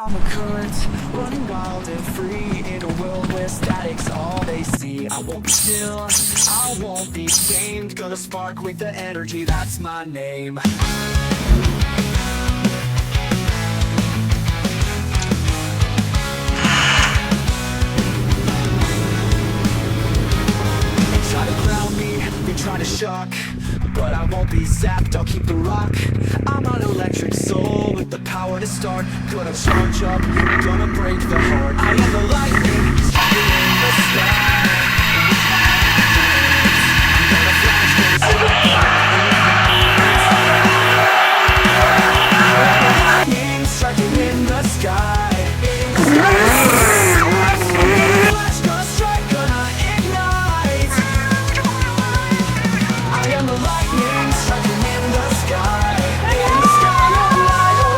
I'm a current, running wild and free in a world where static's all they see. I won't be still, I won't be tamed. Gonna spark with the energy, that's my name. Try to ground me, they try to shock, but I won't be zapped, I'll keep the rock. I'm an electric soul with the power to start. Gonna charge up, gonna break the heart. I am the lightning, striking in the sky. Gonna flash, lightning striking in the sky. Flash, gonna strike, gonna ignite. I am the lightning striking in the sky. In the sky of light, oh.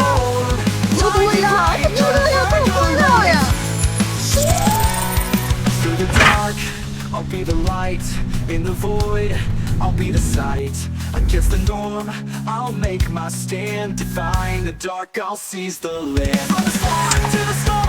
Through the dark, I'll be the light. In the void, I'll be the sight. Against the norm, I'll make my stand. Defying the dark, I'll seize the land. From the spark to the storm.